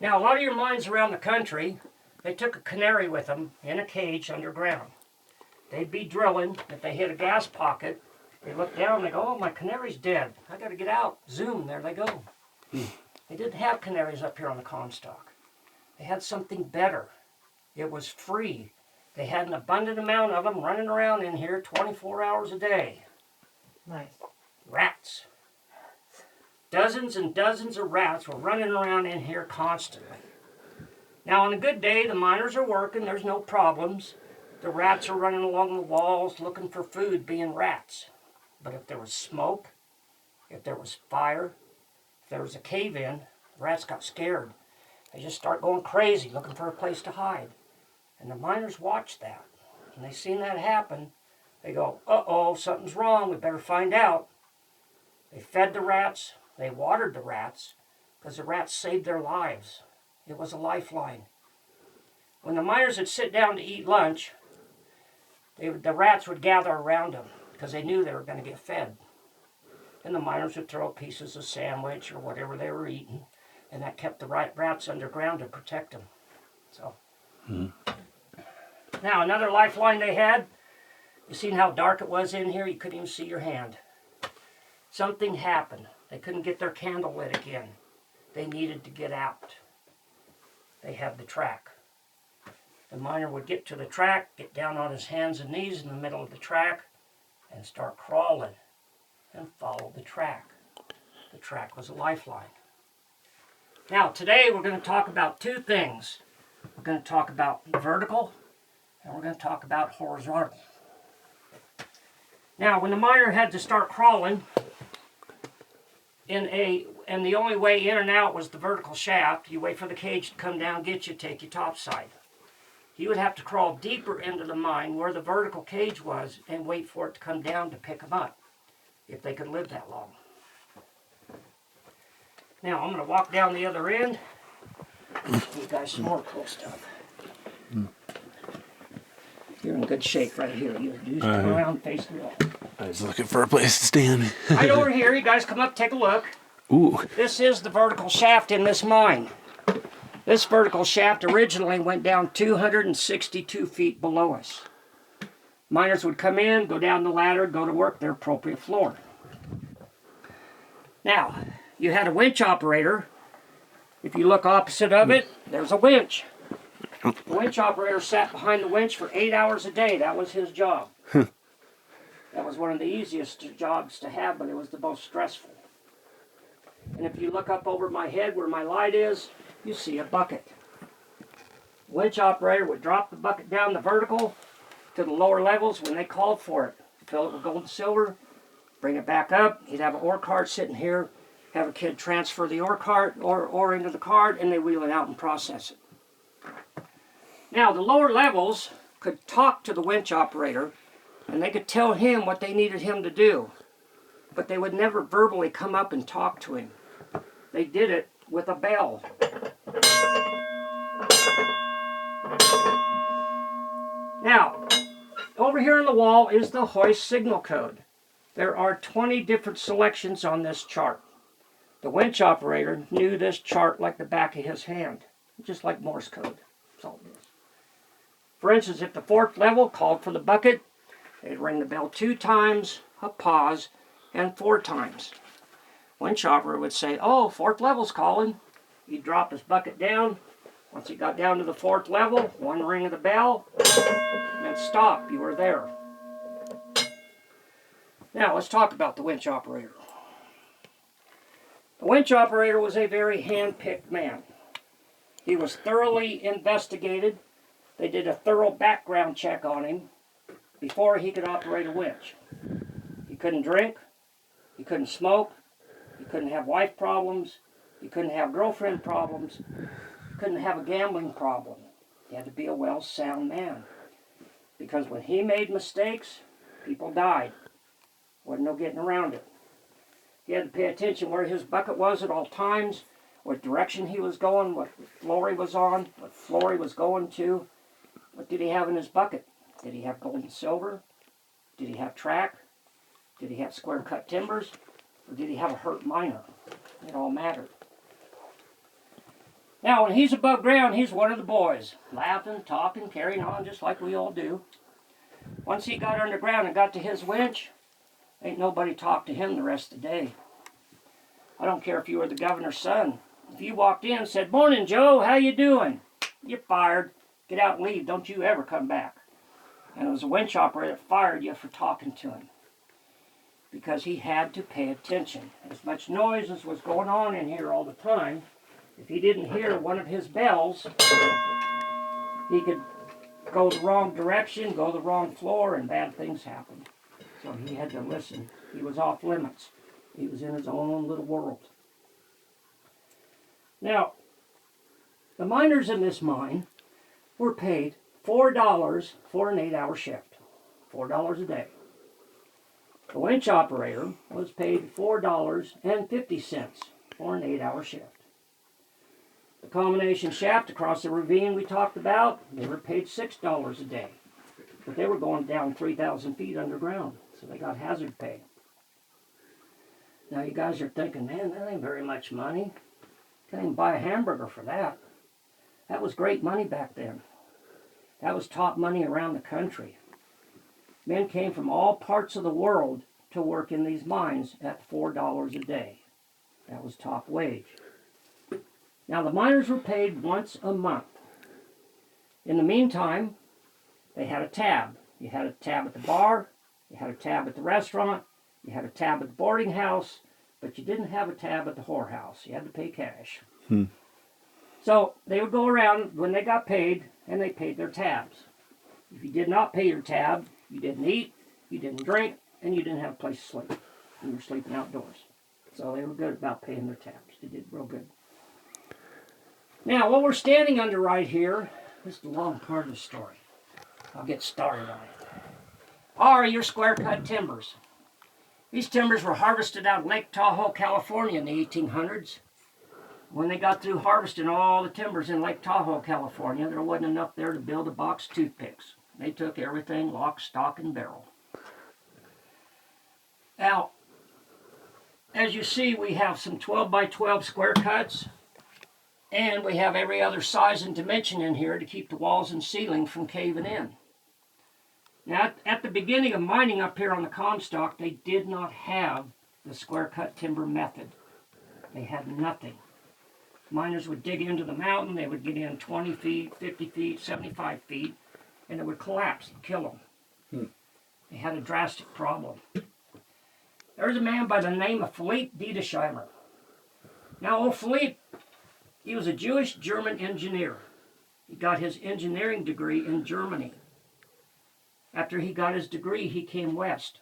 Now, a lot of your mines around the country, they took a canary with them in a cage underground. They'd be drilling. If they hit a gas pocket, they look down and they go, oh, my canary's dead. I got to get out. Zoom, there they go. They didn't have canaries up here on the Comstock. They had something better. It was free. They had an abundant amount of them running around in here 24 hours a day. Nice. Rats. Dozens and dozens of rats were running around in here constantly. Now, on a good day, the miners are working. There's no problems. The rats are running along the walls looking for food, being rats. But if there was smoke, if there was fire, if there was a cave-in, the rats got scared. They just start going crazy, looking for a place to hide. And the miners watched that. When they seen that happen, they go, uh-oh, something's wrong. We better find out. They fed the rats. They watered the rats because the rats saved their lives. It was a lifeline. When the miners would sit down to eat lunch, the rats would gather around them because they knew they were going to get fed. And the miners would throw pieces of sandwich or whatever they were eating, and that kept the rats underground to protect them. So, Now, another lifeline they had, you seen how dark it was in here? You couldn't even see your hand. Something happened. They couldn't get their candle lit again. They needed to get out. They had the track. The miner would get to the track, get down on his hands and knees in the middle of the track, and start crawling and follow the track. The track was a lifeline. Now, today we're going to talk about two things. We're going to talk about vertical, and we're going to talk about horizontal. Now, when the miner had to start crawling, and the only way in and out was the vertical shaft, you wait for the cage to come down, get you, take you topside. He would have to crawl deeper into the mine where the vertical cage was and wait for it to come down to pick him up, if they could live that long. Now, I'm going to walk down the other end. Give you guys some more cool stuff. You're in good shape right here. You just come around, face the wall. I was looking for a place to stand. Right over here, you guys come up, take a look. Ooh. This is the vertical shaft in this mine. This vertical shaft originally went down 262 feet below us. Miners would come in, go down the ladder, go to work their appropriate floor. Now, you had a winch operator. If you look opposite of it, there's a winch. The winch operator sat behind the winch for 8 hours a day. That was his job. That was one of the easiest jobs to have, but it was the most stressful. And if you look up over my head where my light is, you see a bucket. The winch operator would drop the bucket down the vertical to the lower levels when they called for it. Fill it with gold and silver, bring it back up. He'd have an ore cart sitting here, have a kid transfer the ore cart or into the cart, and they wheel it out and process it. Now, the lower levels could talk to the winch operator, and they could tell him what they needed him to do, but they would never verbally come up and talk to him. They did it with a bell. Now, over here on the wall is the hoist signal code. There are 20 different selections on this chart. The winch operator knew this chart like the back of his hand, just like Morse code. That's all it is. For instance, if the fourth level called for the bucket, they'd ring the bell 2 times, a pause, and 4 times. Winch operator would say, oh, fourth level's calling. He'd drop his bucket down. Once he got down to the 4th level, 1 ring of the bell, and then stop. You were there. Now, let's talk about the winch operator. The winch operator was a very hand-picked man. He was thoroughly investigated. They did a thorough background check on him before he could operate a winch. He couldn't drink. He couldn't smoke. He couldn't have wife problems. He couldn't have girlfriend problems. He couldn't have a gambling problem. He had to be a well-sound man. Because when he made mistakes, people died. Wasn't no getting around it. He had to pay attention where his bucket was at all times, what direction he was going, what floor he was on, what floor he was going to. What did he have in his bucket? Did he have gold and silver? Did he have track? Did he have square cut timbers? Or did he have a hurt miner? It all mattered. Now, when he's above ground, he's one of the boys, laughing, talking, carrying on just like we all do. Once he got underground and got to his winch, ain't nobody talked to him the rest of the day. I don't care if you were the governor's son. If you walked in and said, "Morning, Joe, how you doing?" You're fired. Get out and leave. Don't you ever come back. And it was a winch operator that fired you for talking to him, because he had to pay attention. As much noise as was going on in here all the time, if he didn't hear one of his bells, he could go the wrong direction, go the wrong floor, and bad things happen. So he had to listen. He was off limits. He was in his own little world. Now, the miners in this mine were paid $4 for an 8-hour shift. $4 a day. The winch operator was paid $4.50 for an 8-hour shift. The combination shaft across the ravine we talked about, they were paid $6 a day. But they were going down 3,000 feet underground, so they got hazard pay. Now you guys are thinking, man, that ain't very much money. Can't even buy a hamburger for that. That was great money back then. That was top money around the country. Men came from all parts of the world to work in these mines at $4 a day. That was top wage. Now the miners were paid once a month. In the meantime, they had a tab. You had a tab at the bar, you had a tab at the restaurant, you had a tab at the boarding house, but you didn't have a tab at the whorehouse. You had to pay cash. So they would go around when they got paid, and they paid their tabs. If you did not pay your tab, you didn't eat, you didn't drink, and you didn't have a place to sleep. You were sleeping outdoors. So they were good about paying their tabs. They did real good. Now, what we're standing under right here, this is the long part of the story. I'll get started on it. Are your square-cut timbers. These timbers were harvested out of Lake Tahoe, California in the 1800s. When they got through harvesting all the timbers in Lake Tahoe, California, there wasn't enough there to build a box of toothpicks. They took everything lock, stock, and barrel. Now, as you see, we have some 12 by 12 square cuts, and we have every other size and dimension in here to keep the walls and ceiling from caving in. Now, at the beginning of mining up here on the Comstock, they did not have the square cut timber method. They had nothing. Miners would dig into the mountain, they would get in 20 feet, 50 feet, 75 feet, and it would collapse and kill them. They had a drastic problem. There's a man by the name of Philippe Diedesheimer. Now, old Philippe, he was a Jewish German engineer. He got his engineering degree in Germany. After he got his degree, he came west.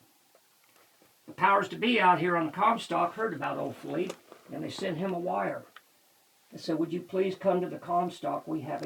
The powers to be out here on the Comstock heard about old Philippe, and they sent him a wire. They said, "Would you please come to the Comstock? We have